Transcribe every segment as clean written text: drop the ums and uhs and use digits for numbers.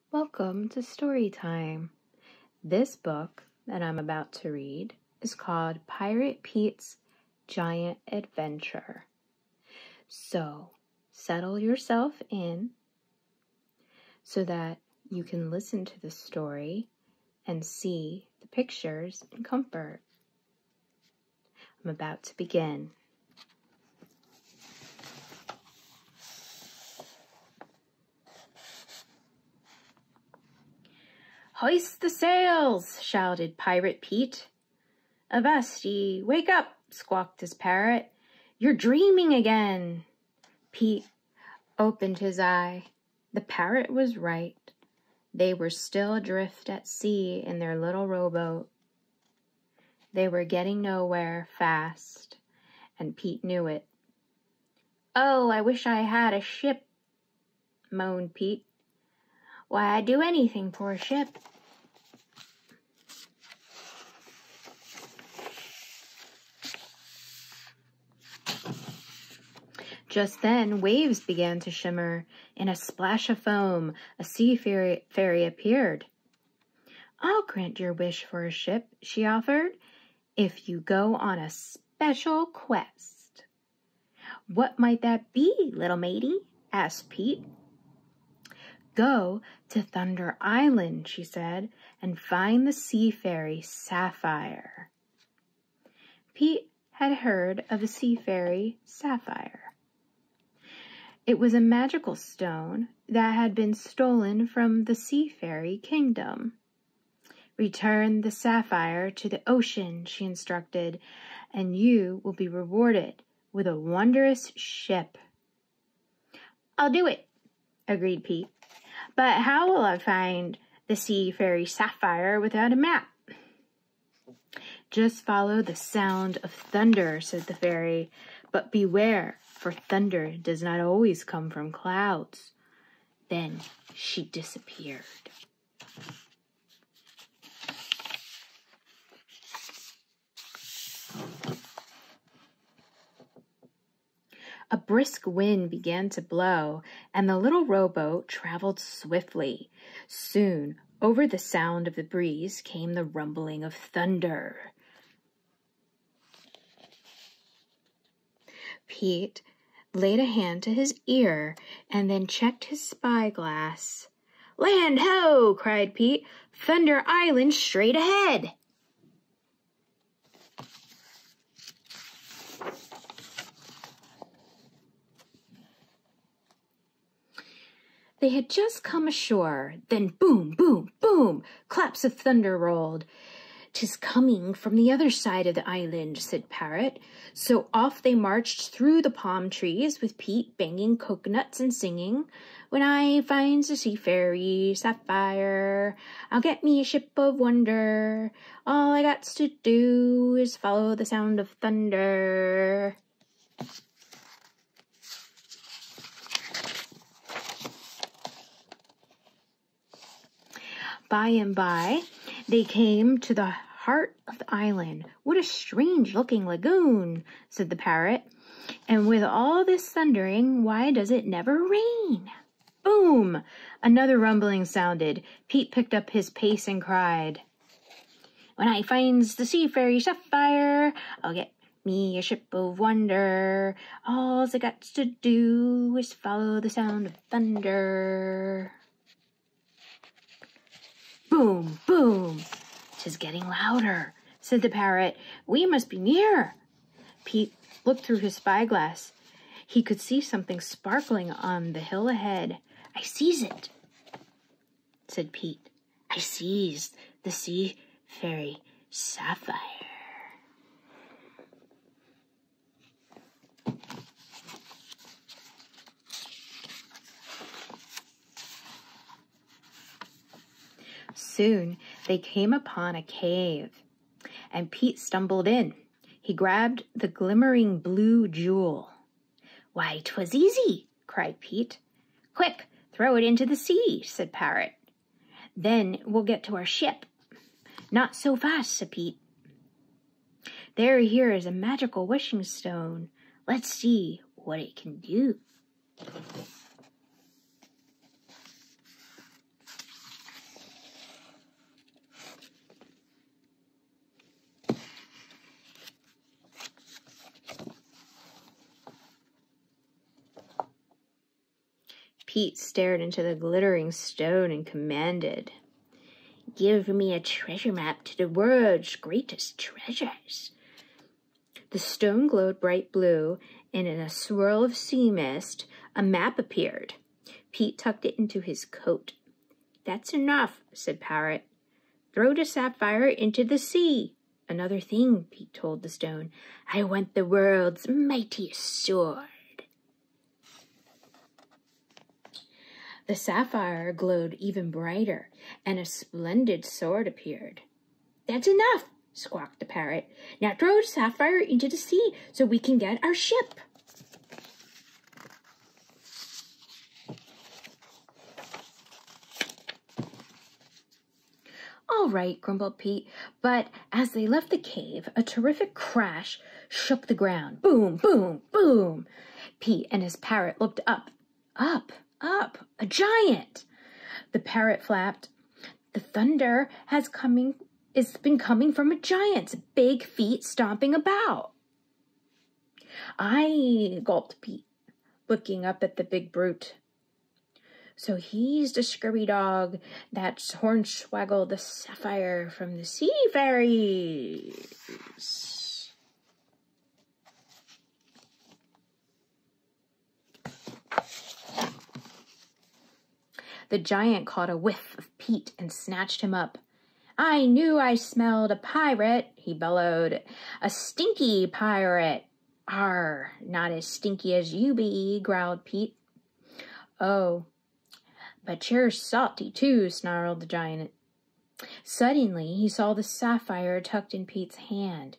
Welcome to Storytime. This book that I'm about to read is called Pirate Pete's Giant Adventure. So, settle yourself in so that you can listen to the story and see the pictures in comfort. I'm about to begin. "Hoist the sails!" shouted Pirate Pete. "Avast, wake up!" squawked his parrot. "You're dreaming again!" Pete opened his eye. The parrot was right. They were still adrift at sea in their little rowboat. They were getting nowhere fast, and Pete knew it. "Oh, I wish I had a ship," moaned Pete. "Why, I'd do anything for a ship." Just then, waves began to shimmer. In a splash of foam, a sea fairy appeared. "I'll grant your wish for a ship," she offered, "if you go on a special quest." "What might that be, little matey?" asked Pete. "Go to Thunder Island," she said, "and find the sea fairy Sapphire." Pete had heard of the sea fairy Sapphire. It was a magical stone that had been stolen from the sea fairy kingdom. "Return the sapphire to the ocean," she instructed, "and you will be rewarded with a wondrous ship." "I'll do it," agreed Pete. "But how will I find the sea fairy Sapphire without a map?" "Just follow the sound of thunder," said the fairy. "But beware, for thunder does not always come from clouds." Then she disappeared. A brisk wind began to blow, and the little rowboat traveled swiftly. Soon, over the sound of the breeze came the rumbling of thunder. Pete laid a hand to his ear and then checked his spyglass. "Land ho!" cried Pete. "Thunder Island straight ahead!" They had just come ashore. Then boom, boom, boom, claps of thunder rolled. "'Tis coming from the other side of the island," said Parrot. So off they marched through the palm trees, with Pete banging coconuts and singing, "When I finds the sea fairy Sapphire, I'll get me a ship of wonder. All I got to do is follow the sound of thunder." By and by, they came to the heart of the island. "What a strange-looking lagoon," said the parrot. "And with all this thundering, why does it never rain?" Boom! Another rumbling sounded. Pete picked up his pace and cried, "When I finds the sea fairy Sapphire, I'll get me a ship of wonder. All I got to do is follow the sound of thunder." Boom, boom. "'Tis getting louder," said the parrot. "We must be near." Pete looked through his spyglass. He could see something sparkling on the hill ahead. "I sees it," said Pete. "I sees the sea fairy Sapphire." Soon they came upon a cave, and Pete stumbled in. He grabbed the glimmering blue jewel. "Why, 'twas easy," cried Pete. "Quick, throw it into the sea," said Parrot. "Then we'll get to our ship." "Not so fast," said Pete. Here is a magical wishing stone. Let's see what it can do." Pete stared into the glittering stone and commanded, "Give me a treasure map to the world's greatest treasures." The stone glowed bright blue, and in a swirl of sea mist, a map appeared. Pete tucked it into his coat. "That's enough," said Parrot. "Throw the sapphire into the sea." "Another thing," Pete told the stone. "I want the world's mightiest sword." The sapphire glowed even brighter, and a splendid sword appeared. "That's enough," squawked the parrot. "Now throw the sapphire into the sea so we can get our ship." "All right," grumbled Pete, but as they left the cave, a terrific crash shook the ground. Boom, boom, boom. Pete and his parrot looked up, up, a giant. The parrot flapped. "The thunder has been coming from a giant's big feet stomping about." "Aye," gulped Pete, looking up at the big brute. "So he's the scurvy dog that's hornswaggled the sapphire from the sea fairies." The giant caught a whiff of Pete and snatched him up. "I knew I smelled a pirate," he bellowed. "A stinky pirate." "Arr, not as stinky as you be," growled Pete. "Oh, but you're salty too," snarled the giant. Suddenly, he saw the sapphire tucked in Pete's hand.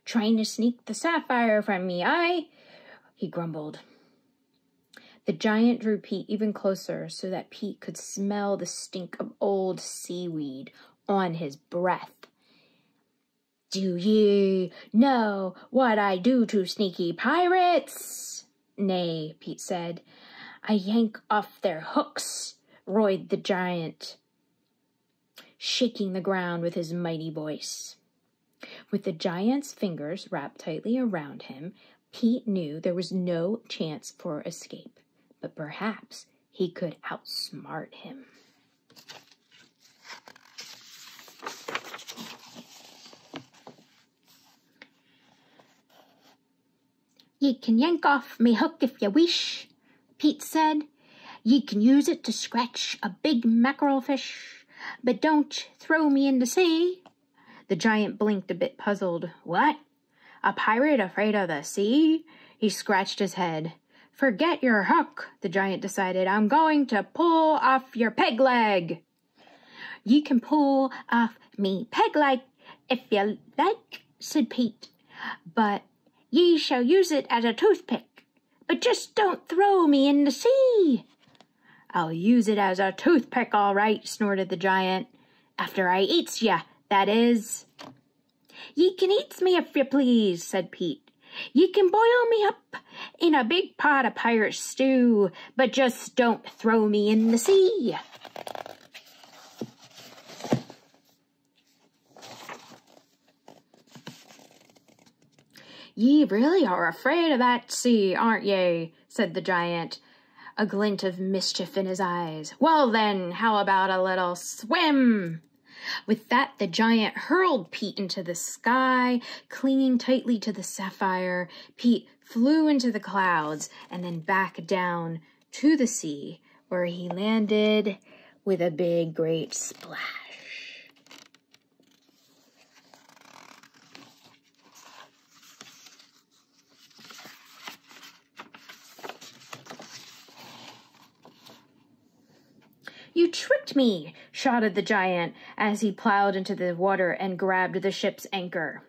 "Trying to sneak the sapphire from me, aye?" he grumbled. The giant drew Pete even closer so that Pete could smell the stink of old seaweed on his breath. "Do ye know what I do to sneaky pirates?" "Nay," Pete said. "I yank off their hooks," roared the giant, shaking the ground with his mighty voice. With the giant's fingers wrapped tightly around him, Pete knew there was no chance for escape, but perhaps he could outsmart him. "Ye can yank off me hook if ye wish," Pete said. "Ye can use it to scratch a big mackerel fish, but don't throw me in the sea." The giant blinked a bit puzzled. "What? A pirate afraid of the sea?" He scratched his head. "Forget your hook," the giant decided. "I'm going to pull off your peg leg." "Ye can pull off me peg leg if you like," said Pete, "but ye shall use it as a toothpick. But just don't throw me in the sea." "I'll use it as a toothpick, all right," snorted the giant. "After I eats ya, that is." "Ye can eat me if you please," said Pete. "Ye can boil me up in a big pot of pirate stew, but just don't throw me in the sea." "Ye really are afraid of that sea, aren't ye?" said the giant, a glint of mischief in his eyes. "Well then, how about a little swim?" With that, the giant hurled Pete into the sky, clinging tightly to the sapphire. Pete flew into the clouds and then back down to the sea, where he landed with a big, great splash. "You tricked me!" shouted the giant as he plowed into the water and grabbed the ship's anchor.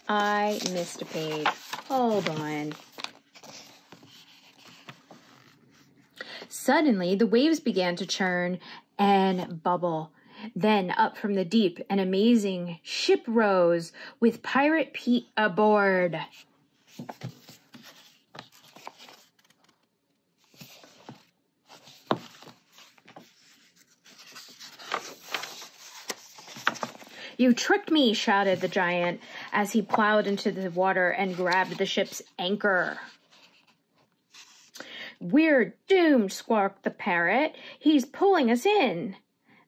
I missed a page. Hold on. Suddenly, the waves began to churn and bubble. Then, up from the deep, an amazing ship rose with Pirate Pete aboard. "You tricked me," shouted the giant as he plowed into the water and grabbed the ship's anchor. "We're doomed," squawked the parrot. "He's pulling us in."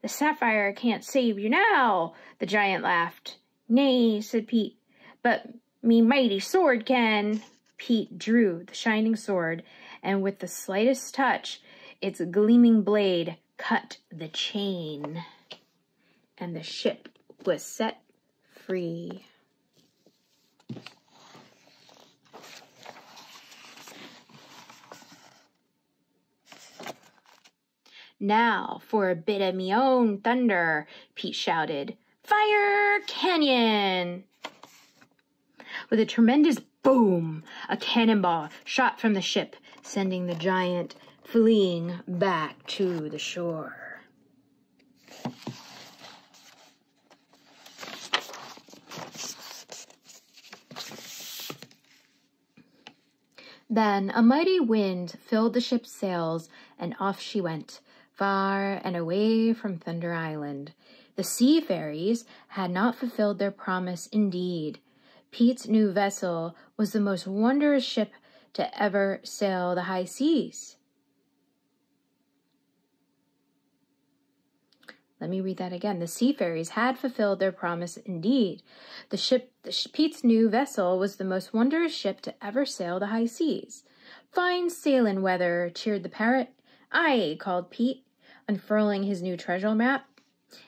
"The sapphire can't save you now," the giant laughed. "Nay," said Pete, "but me mighty sword can." Pete drew the shining sword, and with the slightest touch, its gleaming blade cut the chain, and the ship was set free. "Now for a bit of me own thunder," Pete shouted. "Fire canyon!" With a tremendous boom, a cannonball shot from the ship, sending the giant fleeing back to the shore. Then a mighty wind filled the ship's sails, and off she went, far and away from Thunder Island. The sea fairies had not fulfilled their promise indeed. Pete's new vessel was the most wondrous ship to ever sail the high seas. Let me read that again. The sea fairies had fulfilled their promise indeed. Pete's new vessel was the most wondrous ship to ever sail the high seas. "Fine sailing weather," cheered the parrot. "Aye," called Pete, unfurling his new treasure map.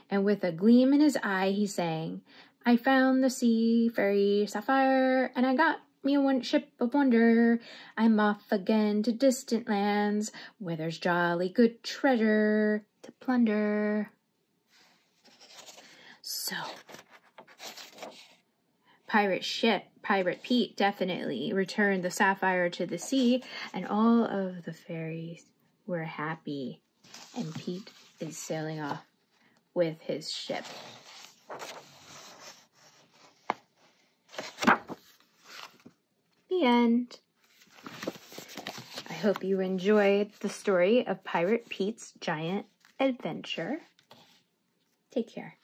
And with a gleam in his eye, he sang, "I found the sea fairy sapphire, and I got me a ship of wonder. I'm off again to distant lands, where there's jolly good treasure to plunder." So, Pirate Pete definitely returned the sapphire to the sea, and all of the fairies were happy, and Pete is sailing off with his ship. The end. I hope you enjoyed the story of Pirate Pete's Giant Adventure. Take care.